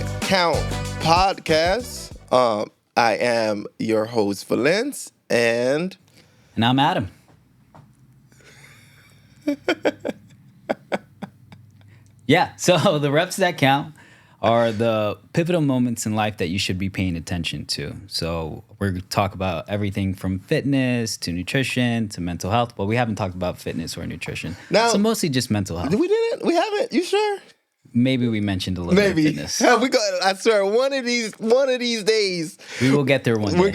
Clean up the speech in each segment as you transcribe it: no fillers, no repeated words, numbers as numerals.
That Count podcast. I am your host, Valence, and I'm Adam. Yeah, so the reps that count are the pivotal moments in life that you should be paying attention to. So we're going to talk about everything from fitness to nutrition to mental health, but we haven't talked about fitness or nutrition. Now, so mostly just mental health. we didn't. We haven't. You sure? Maybe we mentioned a little bit of fitness. We got. I swear, one of these days, we will get there one day. We're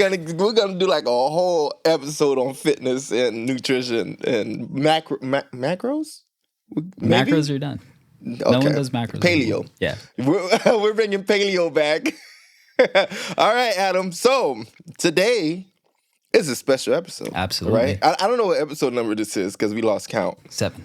gonna do like a whole episode on fitness and nutrition and macros. Maybe? Macros are done. Okay. No one does macros. Paleo. Anymore. Yeah. We're bringing paleo back. All right, Adam. So today is a special episode. Absolutely. Right? I don't know what episode number this is because we lost count. 7.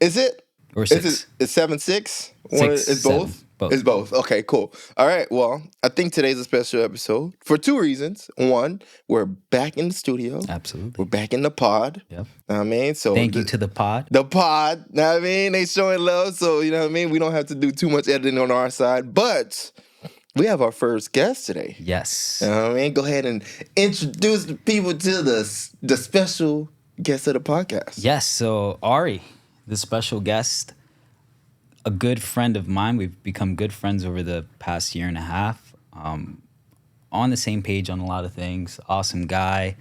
Is it? Or 6. It's 7, 6? It's 7. both? Both. It's both. Okay, cool. All right. Well, I think today's a special episode for 2 reasons. One, we're back in the studio. Absolutely. We're back in the pod. Yep. Know what I mean? So Thank you to the pod. The pod. Know what I mean? They showing love. So, you know what I mean? We don't have to do too much editing on our side. But we have our first guest today. Yes. You know what I mean? Go ahead and introduce the people to the special guest of the podcast. Yes. So Ari, the special guest, a good friend of mine. We've become good friends over the past year and a half. On the same page on a lot of things. Awesome guy.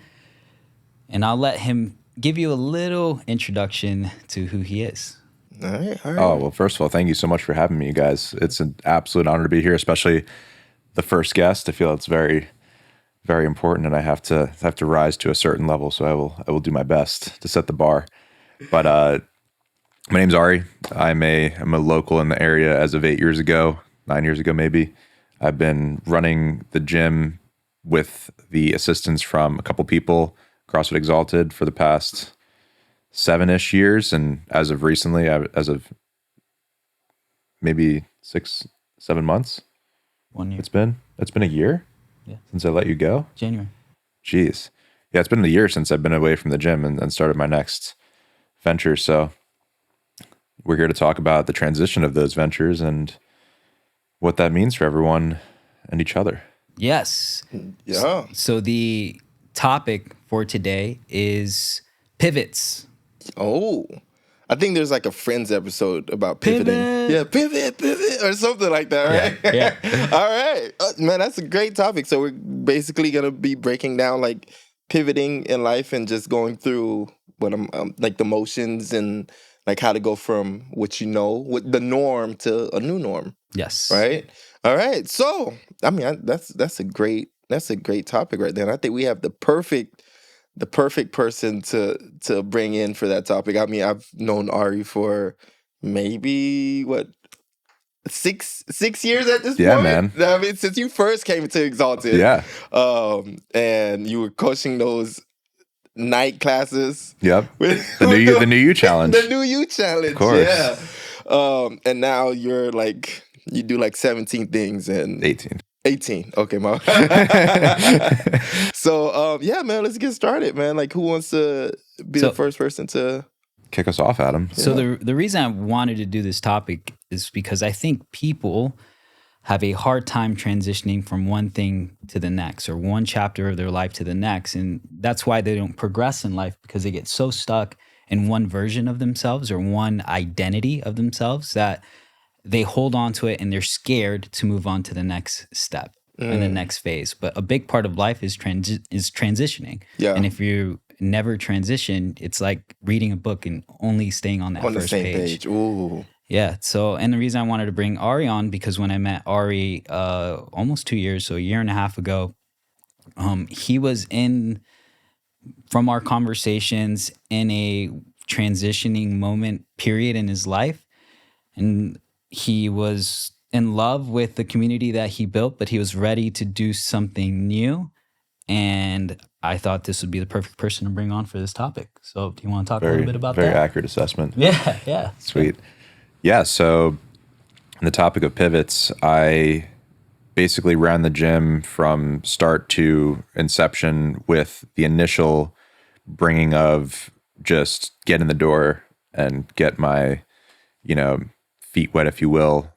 And I'll let him give you a little introduction to who he is. All right. Oh, well, first of all, thank you so much for having me, you guys. It's an absolute honor to be here, especially the first guest. I feel it's very, very important, and I have to rise to a certain level. So I will do my best to set the bar. But my name's Ari. I'm a local in the area as of 9 years ago, maybe. I've been running the gym with the assistance from a couple people, CrossFit Exalted, for the past 7-ish years. And as of recently, as of maybe 6-7 months. 1 year. It's been a year since I let you go. January. Jeez. Yeah, it's been a year since I've been away from the gym and started my next venture. So we're here to talk about the transition of those ventures and what that means for everyone and each other. Yes. Yeah. So the topic for today is pivots. Oh, I think there's like a Friends episode about pivoting. Pivot. Yeah, pivot, or something like that, right? Yeah. All right. Man, that's a great topic. So we're basically going to be breaking down like pivoting in life and just going through what like the motions and like how to go from what you know, with the norm to a new norm. Yes. Right? All right. So, I mean, that's a great topic right there. And I think we have the perfect person to bring in for that topic. I mean, I've known Ari for maybe 6 years at this point. Yeah, man. I mean, since you first came to Exalted. Yeah. And you were coaching those night classes. Yep. The new you challenge. The new you challenge. Of course. Yeah. And now you're like, you do like 17 things and 18. Okay, mom. So, yeah, man, let's get started, man. Like, who wants to be the first person to kick us off, Adam? So the reason I wanted to do this topic is because I think people have a hard time transitioning from one thing to the next or one chapter of their life to the next. And that's why they don't progress in life, because they get so stuck in one version of themselves or one identity of themselves that they hold on to it and they're scared to move on to the next step and the next phase. But a big part of life is transitioning. Yeah. And if you never transition, it's like reading a book and only staying on that on first the same page. Ooh. Yeah. So, and the reason I wanted to bring Ari on, because when I met Ari almost 2 years, so a year and a half ago, he was from our conversations in a transitioning moment period in his life. And he was in love with the community that he built, but he was ready to do something new. And I thought this would be the perfect person to bring on for this topic. So do you want to talk a little bit about that? Very accurate assessment. Yeah. Sweet. Yeah, so the topic of pivots, I basically ran the gym from start to inception with the initial bringing of just get in the door and get my, feet wet, if you will,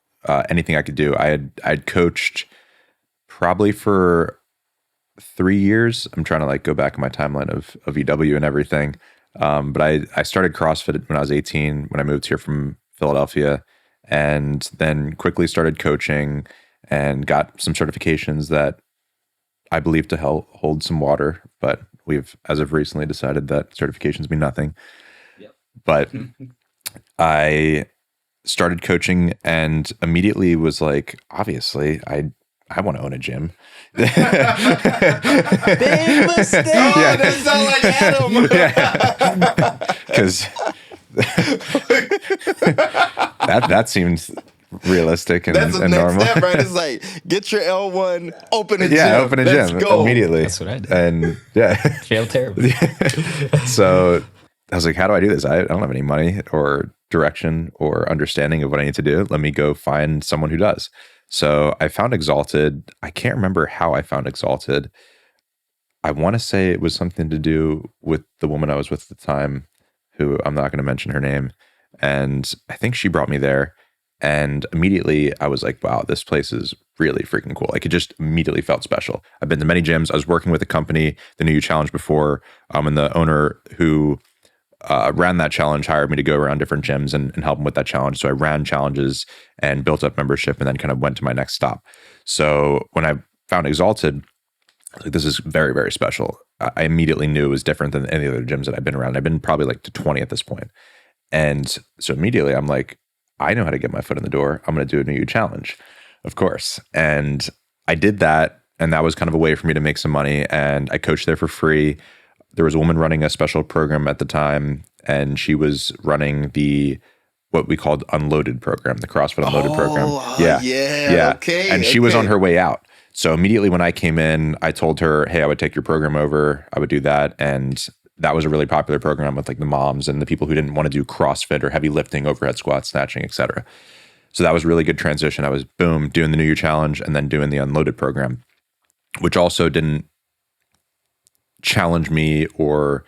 anything I could do. I'd coached probably for 3 years. I'm trying to like go back in my timeline of EW and everything. But I started CrossFit when I was 18 when I moved here from Philadelphia, and then quickly started coaching and got some certifications that I believe to hold some water. But we've, as of recently, decided that certifications mean nothing. Yep. But I started coaching and immediately was like, obviously, I want to own a gym. Big mistake. Oh, that sounds like Adam. Because that seems realistic and, That's the and next normal. step, right? It's like, get your L1, open a gym. Yeah, open a Let's gym go. immediately. That's what I did. And yeah, Failed terribly. so I was like, how do I do this? I don't have any money or direction or understanding of what I need to do. Let me go find someone who does. So I found Exalted. I can't remember how I found Exalted. I want to say it was something to do with the woman I was with at the time, who I'm not going to mention her name. And I think she brought me there. And immediately I was like, wow, this place is really freaking cool. Like, it just immediately felt special. I've been to many gyms. I was working with a company, the New You Challenge, before. And the owner who ran that challenge hired me to go around different gyms and help him with that challenge. So I ran challenges and built up membership and then kind of went to my next stop. So when I found Exalted, like, this is very, very special. I immediately knew it was different than any other gyms that I've been around. I've been probably like to 20 at this point. And so immediately I'm like, I know how to get my foot in the door. I'm going to do a New You Challenge, of course. And I did that. And that was kind of a way for me to make some money. And I coached there for free. There was a woman running a special program at the time, and she was running what we called Unloaded program, the CrossFit Unloaded program. Yeah. Okay. And she was on her way out. So immediately when I came in, I told her, hey, I would take your program over. I would do that. And that was a really popular program with like the moms and the people who didn't want to do CrossFit or heavy lifting, overhead squats, snatching, etc. So that was a really good transition. I was doing the New Year Challenge and then doing the Unloaded program, which also didn't challenge me or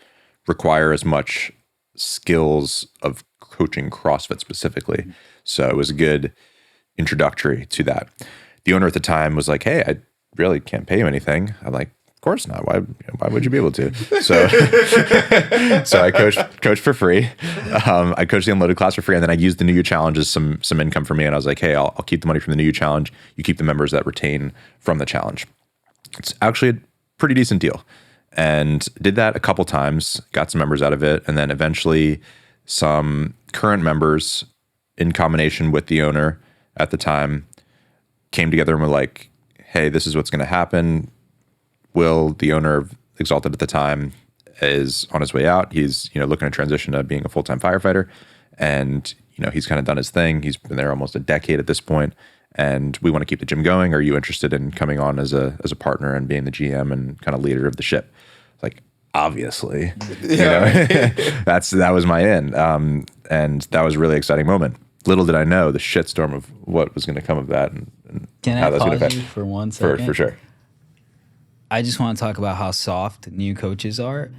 require as much skills of coaching CrossFit specifically. So it was a good introductory to that. The owner at the time was like, hey, I really can't pay you anything. I'm like, of course not. Why would you be able to? So so I coached for free. I coached the Unloaded class for free, and then I used the New You Challenge as some income for me. And I was like, hey, I'll keep the money from the New You Challenge. You keep the members that retain from the challenge. It's actually a pretty decent deal. And did that a couple times, got some members out of it. And then eventually some current members, in combination with the owner at the time, came together and were like, hey, this is what's going to happen. Will, the owner of Exalted at the time, is on his way out. He's, looking to transition to being a full-time firefighter. And, he's kind of done his thing. He's been there almost a decade at this point. And we want to keep the gym going. Are you interested in coming on as a partner and being the GM and kind of leader of the ship? Like, obviously, that was my in. And that was a really exciting moment. Little did I know the shitstorm of what was going to come of that. And Can how I that's pause gonna you for 1 second? For sure. I just want to talk about how soft new coaches are,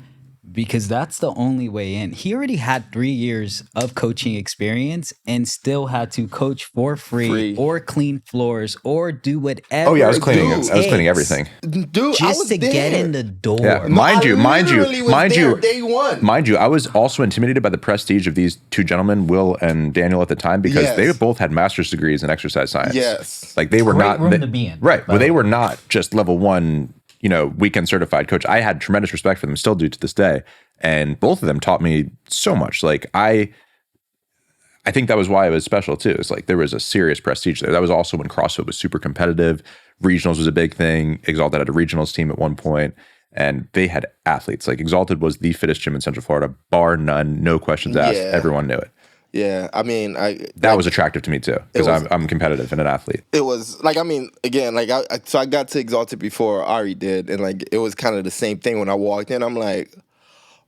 because that's the only way in. He already had 3 years of coaching experience and still had to coach for free. Or clean floors or do whatever. Oh yeah, I was cleaning. it I was cleaning takes everything, Dude, I just was to there. get in the door. Yeah, No, mind I you, literally was there day one. Mind you, I was also intimidated by the prestige of these two gentlemen, Will and Daniel, at the time, because Yes. they both had master's degrees in exercise science. Yes. Like they were Great not room to be in, right. by Well, the they way. were not just level one, weekend certified coach. I had tremendous respect for them, still do to this day, and both of them taught me so much. Like I think that was why it was special too. It's like there was a serious prestige there. That was also when CrossFit was super competitive. Regionals was a big thing. Exalted had a regionals team at one point, and they had athletes. Like Exalted was the fittest gym in Central Florida, bar none, no questions asked. Yeah. Everyone knew it. Yeah, I mean, That was attractive to me too, because was- I'm competitive and an athlete. it was like, I mean, again, like so I got to Exalted before Ari did, and like it was kind of the same thing when I walked in. I'm like,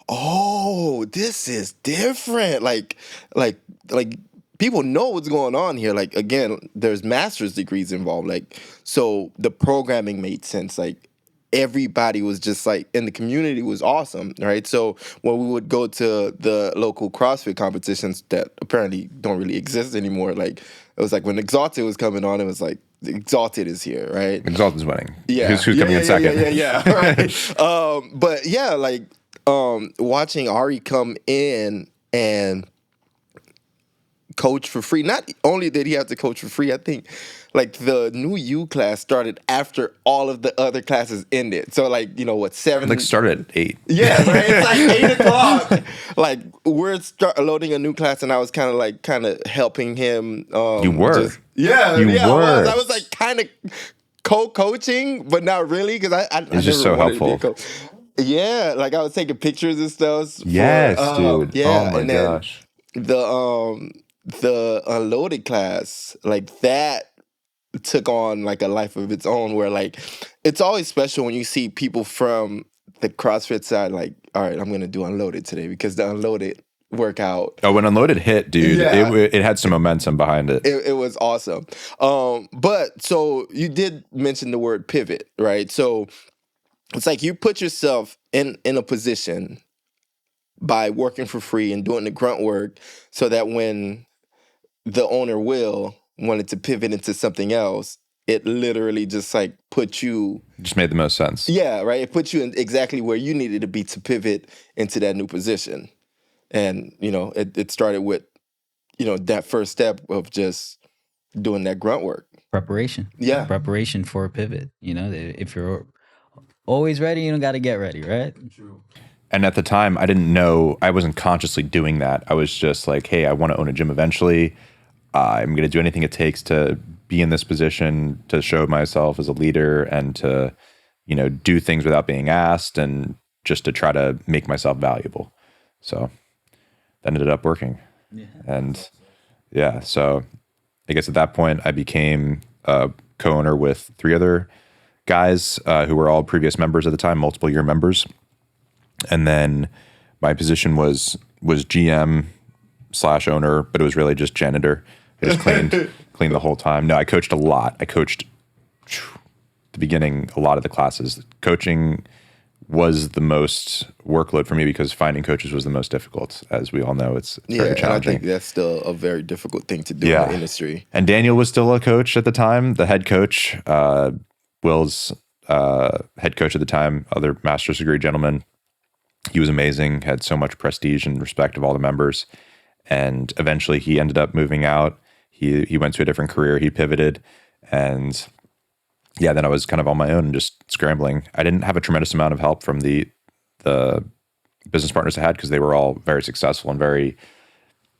oh, this is different. Like people know what's going on here. Like, again, there's master's degrees involved. Like, so the programming made sense. Like, everybody was just like, and the community was awesome, right? So when we would go to the local CrossFit competitions that apparently don't really exist anymore, like it was like when Exalted was coming on, it was like Exalted is here, right? Exalted's winning. Yeah, Who's coming in second? yeah, right. But yeah, like watching Ari come in and coach for free. Not only did he have to coach for free, I think like the new U class started after all of the other classes ended. So like, you know what, 7 Like started at 8. yeah, right. It's like 8 o'clock. Like we're loading a new class, and I was kind of helping him. You were. Yeah, You yeah. were. I was like kind of co-coaching, but not really because I It's just so wanted to be a helpful. coach. Yeah, like I was taking pictures and stuff. Yes, dude. Yeah, Oh my and then gosh. the unloaded class, like that took on like a life of its own, where like it's always special when you see people from the CrossFit side like, all right, I'm gonna do unloaded today, because the unloaded workout, Oh, when Unloaded hit, dude, Yeah. it had some momentum behind it. it was awesome. But so you did mention the word pivot, right? So it's like you put yourself in a position by working for free and doing the grunt work, so that when the owner will wanted to pivot into something else, it literally just like put you, Just made the most sense. yeah, right. It put you in exactly where you needed to be to pivot into that new position. And, you know, it started with, you know, that first step of just doing that grunt work. Preparation. Yeah. Preparation for a pivot. You know, if you're always ready, you don't got to get ready, right? And at the time, I didn't know, I wasn't consciously doing that. I was just like, hey, I want to own a gym eventually. I'm going to do anything it takes to be in this position, to show myself as a leader, and to, you know, do things without being asked, and just to try to make myself valuable. So that ended up working. Yeah. And yeah, so I guess at that point, I became a co-owner with 3 other guys who were all previous members at the time, multiple year members. And then my position was GM / owner, but it was really just janitor. I just cleaned the whole time. No, I coached a lot. I coached the beginning, a lot of the classes. Coaching was the most workload for me because finding coaches was the most difficult. As we all know, it's Yeah, very and I challenging. think that's still a very difficult thing to do Yeah. in the industry. And Daniel was still a coach at the time, the head coach. Will's head coach at the time, other master's degree gentleman. He was amazing, had so much prestige and respect of all the members. And eventually he ended up moving out. He went to a different career. He pivoted. And yeah, then I was kind of on my own and just scrambling. I didn't have a tremendous amount of help from the business partners I had, because they were all very successful and very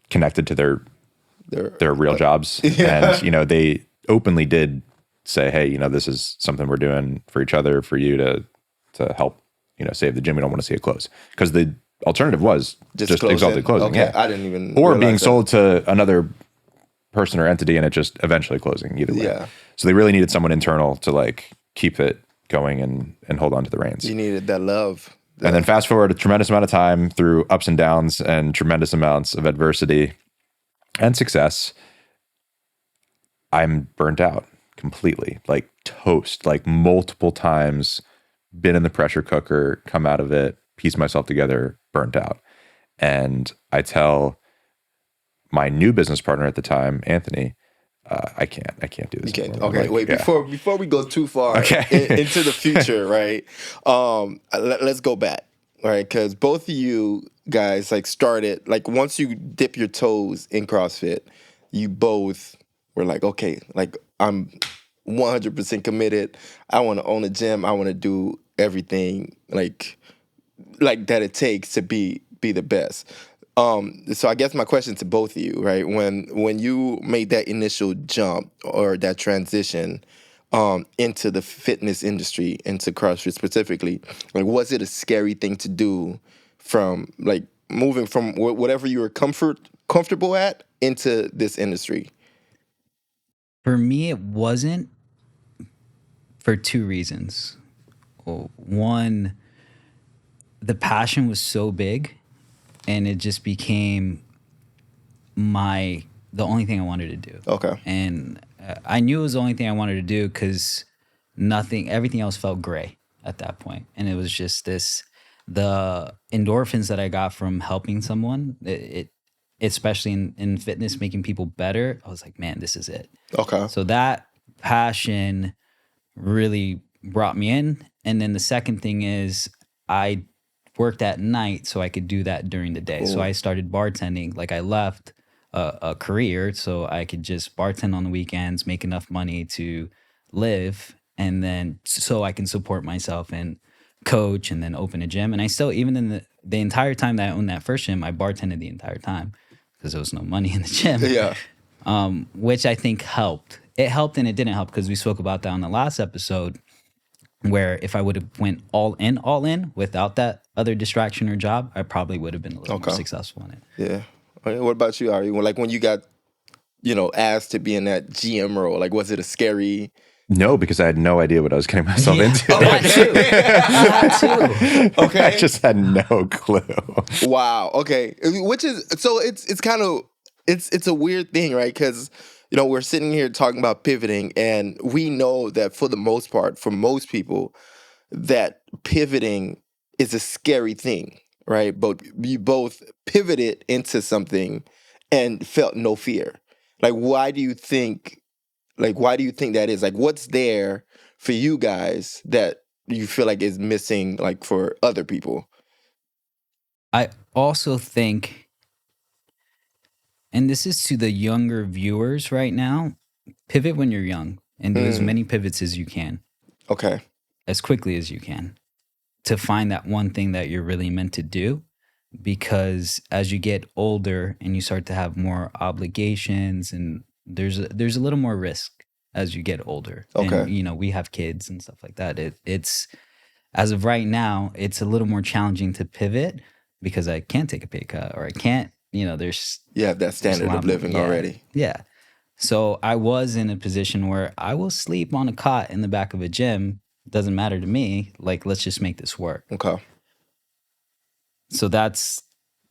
connected to their real jobs. Yeah. And, you know, they openly did say, hey, you know, this is something we're doing for each other, for you to help, you know, save the gym. We don't want to see it close. Because the alternative was just closing. Exalted closing. Okay, Yeah. I didn't even Or realize being that. sold to another person or entity and it just eventually closing, either way. Yeah. So they really needed someone internal to like keep it going and hold on to the reins. You needed that love. And then fast forward a tremendous amount of time through ups and downs and tremendous amounts of adversity and success, I'm burnt out completely, like toast, like multiple times, been in the pressure cooker, come out of it, piece myself together, burnt out. And I tell my new business partner at the time, Anthony, I can't do this. You can't. anymore. Okay, Like, wait. yeah. Before we go too far Okay. into the future, right? Let's go back, right? Because both of you guys like started like once you dip your toes in CrossFit, you both were like, okay, like I'm 100% committed. I want to own a gym. I want to do everything like that it takes to be the best. So I guess my question to both of you, right? When you made that initial jump or that transition into the fitness industry, into CrossFit specifically, like was it a scary thing to do from like moving from whatever you were comfortable at into this industry? For me, it wasn't, for 2 reasons. Well, one, the passion was so big, and it just became the only thing I wanted to do. Okay. And I knew it was the only thing I wanted to do because everything else felt gray. at that point. And it was just the endorphins that I got from helping someone, it especially in fitness, making people better. I was like, man, this is it. Okay. So that passion really brought me in. And then the second thing is I worked at night so I could do that during the day. So Cool. I started bartending. Like I left a career so I could just bartend on the weekends, make enough money to live, and then so I can support myself and coach and then open a gym. And I still, even in the entire time that I owned that first gym, I bartended the entire time because there was no money in the gym. Yeah. Which I think helped. It helped and it didn't help because we spoke about that on the last episode, where if I would have went all in without that other distraction or job, I probably would have been a little more Okay. successful in it. Yeah. Okay, what about you, Ari? Like when you got, asked to be in that GM role, like was it a scary? No, because I had no idea what I was getting myself into. That too. Okay. I just had no clue. Wow. Okay. Which is so it's kind of it's a weird thing, right? Because we're sitting here talking about pivoting, and we know that for the most part, for most people, that pivoting is a scary thing, right? But you both pivoted into something and felt no fear. Like, why do you think? Like, why do you think that is? Like, what's there for you guys that you feel like is missing, like for other people? I also think, and this is to the younger viewers right now, pivot when you're young and do as many pivots as you can, Okay. as quickly as you can, to find that one thing that you're really meant to do. Because as you get older and you start to have more obligations, and there's a little more risk as you get older. Okay. And we have kids and stuff like that. It's as of right now, it's a little more challenging to pivot because I can't take a pay cut, or I can't. There's You have that there's a standard lot of more- living yeah, already. Yeah. So I was in a position where I will sleep on a cot in the back of a gym. Doesn't matter to me. Like, let's just make this work. Okay. So that's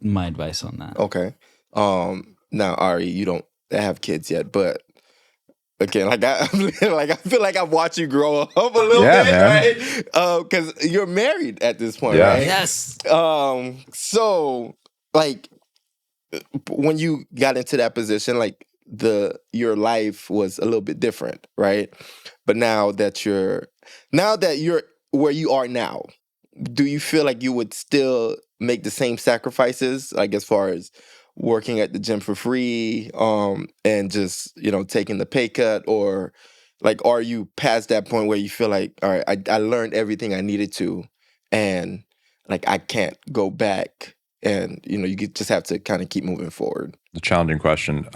my advice on that. Okay. Now Ari, you don't have kids yet, but again, like I feel like I've watched you grow up a little Yeah, bit, man. right? Because you're married at this point, Yeah. right? Yes. So like when you got into that position, like your life was a little bit different, right? But now that you're where you are now, do you feel like you would still make the same sacrifices, like as far as working at the gym for free, and just taking the pay cut, or like are you past that point where you feel like, all right, I learned everything I needed to, and like I can't go back, and just have to kind of keep moving forward? The challenging question.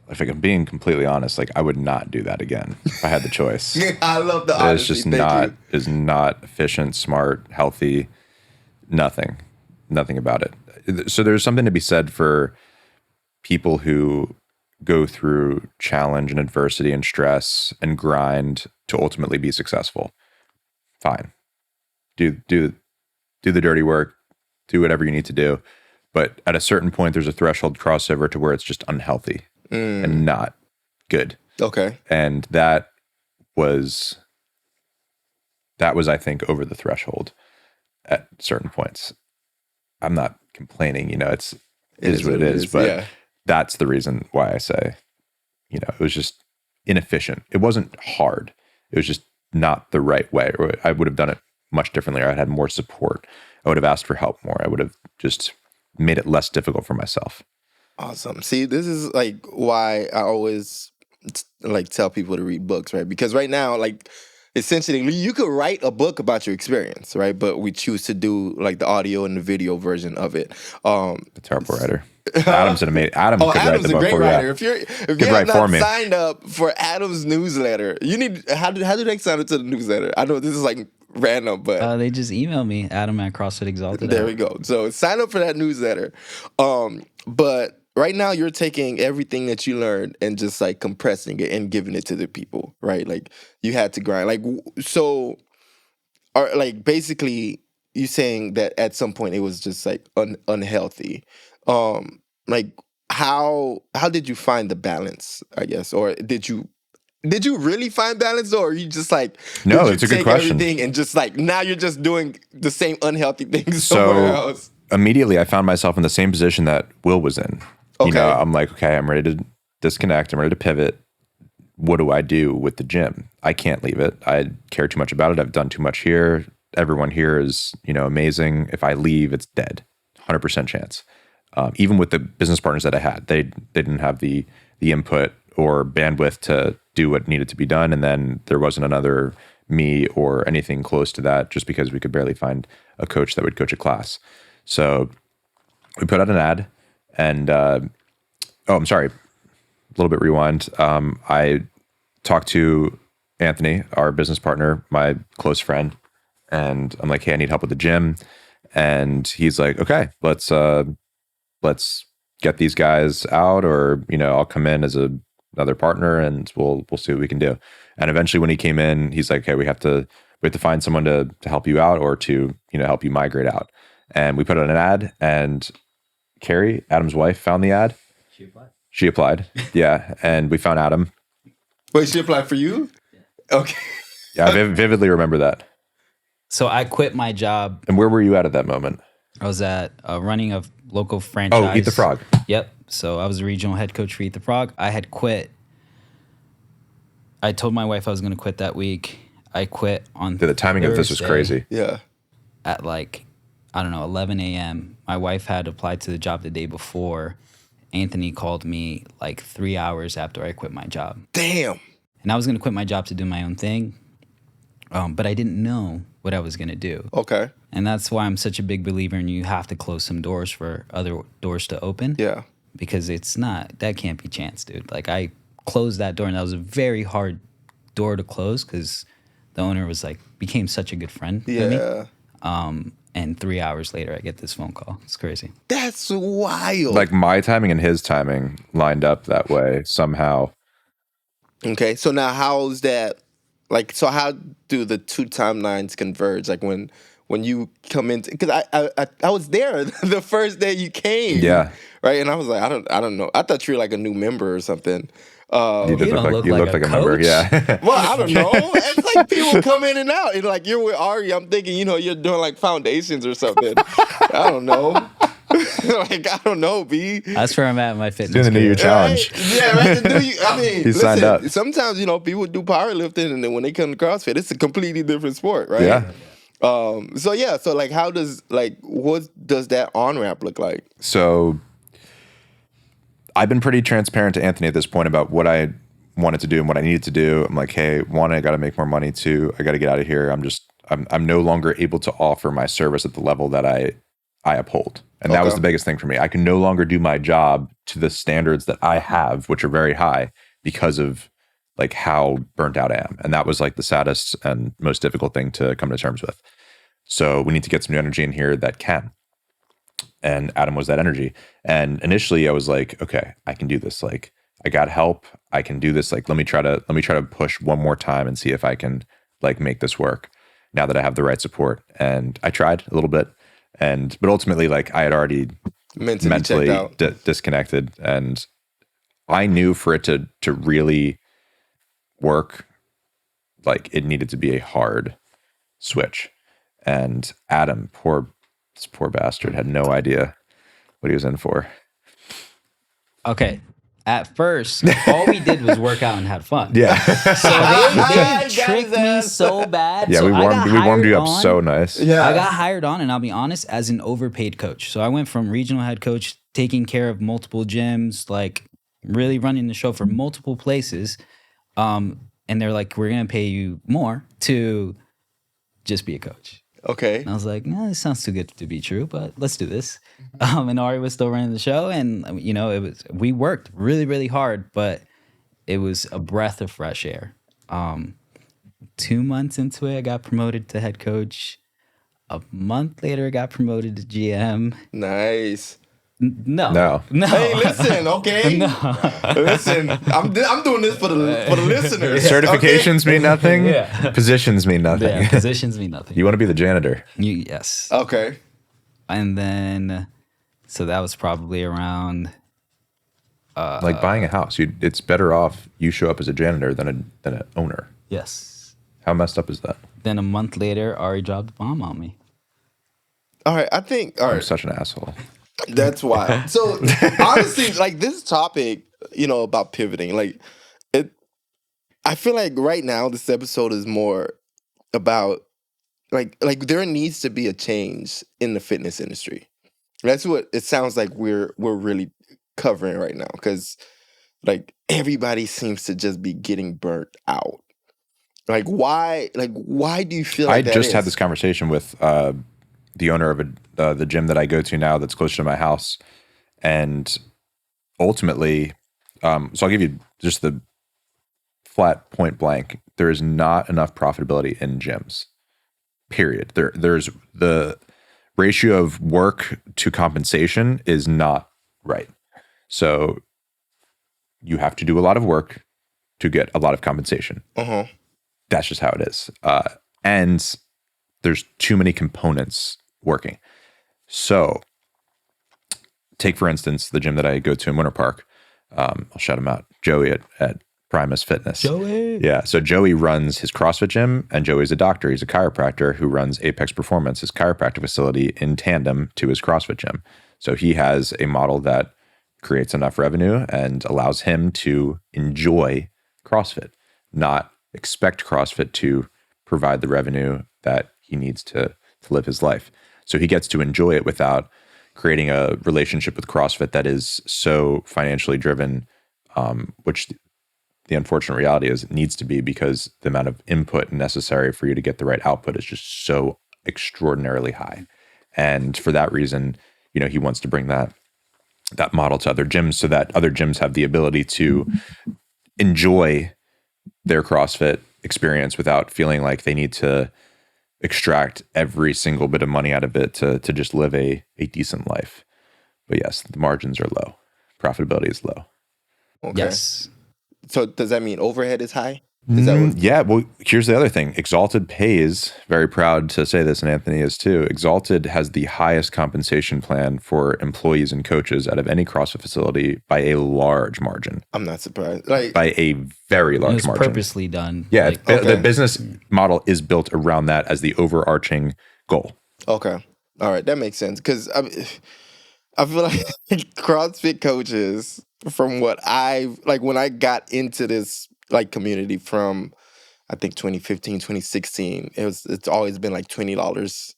If I'm being completely honest, like I would not do that again if I had the choice. I love the It's honesty. just Thank you. is not efficient, smart, healthy. Nothing about it. So there's something to be said for people who go through challenge and adversity and stress and grind to ultimately be successful. Fine, do the dirty work, do whatever you need to do, but at a certain point, there's a threshold crossover to where it's just unhealthy and not good. Okay. And that was I think over the threshold at certain points. I'm not complaining, it is what it is, but yeah. that's the reason why I say, it was just inefficient. It wasn't hard. It was just not the right way. Or I would have done it much differently, or I'd had more support. I would have asked for help more. I would have just made it less difficult for myself. Awesome. See, this is like why I always like tell people to read books, right? Because right now, like essentially you could write a book about your experience, right? But we choose to do like the audio and the video version of it. The terrible writer. Adam's an amazing. Adam could write Adam's the a book great for you. writer. If you Could have write for not me. signed up for Adam's newsletter, you need how do they sign up to the newsletter? I know this is like random, but They just email me, Adam at CrossFit Exalted. there we go. So sign up for that newsletter. But right now you're taking everything that you learned and just like compressing it and giving it to the people, right? Like you had to grind. Like so, are like basically you saying that at some point it was just like unhealthy. Like how did you find the balance, I guess, or did you did you really find balance though, or you just like No, did you it's a good take question. everything and just like now you're just doing the same unhealthy things somewhere So else? immediately I found myself in the same position that Will was in. Okay. I'm like, okay, I'm ready to disconnect. I'm ready to pivot. What do I do with the gym? I can't leave it. I care too much about it. I've done too much here. Everyone here is, amazing. If I leave, it's dead. 100% chance. Even with the business partners that I had, they didn't have the input or bandwidth to do what needed to be done. And then there wasn't another me or anything close to that, just because we could barely find a coach that would coach a class. So we put out an ad, and I'm sorry, a little bit rewind. I talked to Anthony, our business partner, my close friend, and I'm like, hey, I need help with the gym. And he's like, okay, let's get these guys out, or I'll come in as another partner, and we'll see what we can do. And eventually, when he came in, he's like, okay, we have to find someone to help you out, or to help you migrate out. And we put out an ad, and Carrie, Adam's wife, found the ad. She applied. Yeah, and we found Adam. Wait, she applied for you? Okay. Yeah, I vividly remember that. So I quit my job. And where were you at that moment? I was at running a local franchise. Oh, Eat the Frog. Yep. So I was a regional head coach for Eat the Frog. I had quit. I told my wife I was going to quit that week. I quit on The timing of this was Thursday crazy. Yeah. At 11 a.m. My wife had applied to the job the day before. Anthony called me 3 hours after I quit my job. Damn. And I was going to quit my job to do my own thing. But I didn't know what I was going to do. Okay. And that's why I'm such a big believer in you have to close some doors for other doors to open. Yeah. Because that can't be chance, dude. I closed that door, and that was a very hard door to close because the owner became such a good friend to me. Yeah. And 3 hours later, I get this phone call. It's crazy. That's wild. My timing and his timing lined up that way somehow. Okay. So now how's that? So how do the two timelines converge? When you come in, because I was there the first day you came. Yeah. Right. And I was like, I don't know. I thought you were a new member or something. You did don't look you like looked a like a member. coach. Yeah. Well, I don't know. It's people come in and out. And you're with Ari. I'm thinking, you're doing foundations or something. I don't know. I don't know, B. That's where I'm at in my fitness. Doing the New Year career. challenge. Right? Yeah, right. I mean, He signed up. Sometimes, people do powerlifting, and then when they come to CrossFit, it's a completely different sport, right? Yeah. So how does what does that on ramp look like? So I've been pretty transparent to Anthony at this point about what I wanted to do and what I needed to do. I'm like, hey, one, I got to make more money. Two, I got to get out of here. I'm no longer able to offer my service at the level that I uphold. And that was the biggest thing for me. I can no longer do my job to the standards that I have, which are very high, because of how burnt out I am. And that was the saddest and most difficult thing to come to terms with. So we need to get some new energy in here that can. And Adam was that energy. And initially I was like, okay, I can do this. I got help. I can do this. Let me try to push one more time and see if I can make this work now that I have the right support. And I tried a little bit. But ultimately, I had already mentally disconnected, and I knew for it to really work, it needed to be a hard switch. And Adam, this poor bastard, had no idea what he was in for. Okay. At first, all we did was work out and had fun. Yeah. So they tricked me so bad. Yeah, so we warmed you up so nice. Yeah. I got hired on, and I'll be honest, as an overpaid coach. So I went from regional head coach, taking care of multiple gyms, really running the show for multiple places. And they're like, we're going to pay you more to just be a coach. Okay. And I was like, no, this sounds too good to be true, but let's do this. And Ari was still running the show, and we worked really, really hard, but it was a breath of fresh air. 2 months into it, I got promoted to head coach. A month later, I got promoted to GM. Nice. No. Hey, listen, okay. Listen, I'm doing this for the listeners. Certifications mean nothing. Yeah. Positions mean nothing. Yeah, positions mean nothing. You want to be the janitor. Yes. Okay. And then, so that was probably around Like buying a house, it's better off you show up as a janitor than an owner. Yes. How messed up is that? Then a month later, Ari dropped a bomb on me. All right, I think. All I'm right, such an asshole. that's wild. So honestly, like this topic, about pivoting, like it. I feel like right now this episode is more about like there needs to be a change in the fitness industry. That's what it sounds like we're really covering right now, because like everybody seems to just be getting burnt out. Why do you feel I like that just had is? this conversation with the owner of the gym that I go to now that's close to my house. And ultimately, so I'll give you just the flat point blank. There is not enough profitability in gyms, period. There's the ratio of work to compensation is not right. So you have to do a lot of work to get a lot of compensation. Uh-huh. That's just how it is. And there's too many components working. So take, for instance, the gym that I go to in Winter Park. I'll shout him out, Joey at Primus Fitness. Joey. Yeah. So Joey runs his CrossFit gym, and Joey's a doctor. He's a chiropractor who runs Apex Performance, his chiropractic facility, in tandem to his CrossFit gym. So he has a model that creates enough revenue and allows him to enjoy CrossFit, not expect CrossFit to provide the revenue that he needs to live his life. So he gets to enjoy it without creating a relationship with CrossFit that is so financially driven, which the unfortunate reality is it needs to be, because the amount of input necessary for you to get the right output is just so extraordinarily high. And for that reason, he wants to bring that model to other gyms so that other gyms have the ability to enjoy their CrossFit experience without feeling like they need to extract every single bit of money out of it to just live a decent life. But yes, the margins are low. Profitability is low. Okay. Yes. So does that mean overhead is high? Is that what? Yeah. Well, here's the other thing. Exalted pays, very proud to say this, and Anthony is too. Exalted has the highest compensation plan for employees and coaches out of any CrossFit facility by a large margin. I'm not surprised. Like, By a very It large was margin. purposely done. Yeah. Like, Okay. The business model is built around that as the overarching goal. okay, all right, that makes sense, because I feel like CrossFit coaches, from what I like when I got into this like community from I think 2015, 2016, it's always been like $20.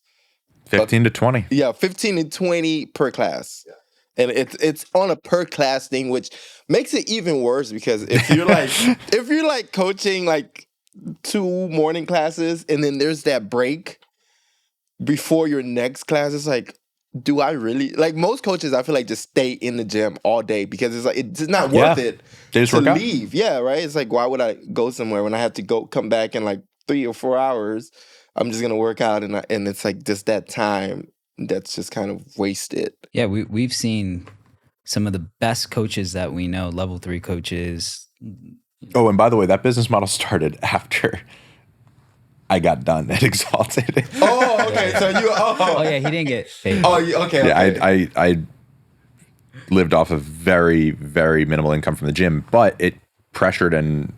15 to 20. Yeah, 15 and 20 per class. And it's on a per class thing, which makes it even worse, because if you're like coaching like 2 morning classes and then there's that break before your next class, it's like, do I really, like, most coaches I feel like just stay in the gym all day, because it's like it's not worth it They just to work out. leave. Yeah, right. It's like, why would I go somewhere when I have to come back in like 3 or 4 hours? I'm just gonna work out, and it's like just that time that's just kind of wasted. yeah, we've seen some of the best coaches that we know, level 3 coaches. Oh, and by the way, that business model started after I got done at Exalted. Oh, okay. So you. Oh yeah, he didn't get paid. Oh, okay. Yeah, Okay. I lived off of very, very minimal income from the gym, but it pressured and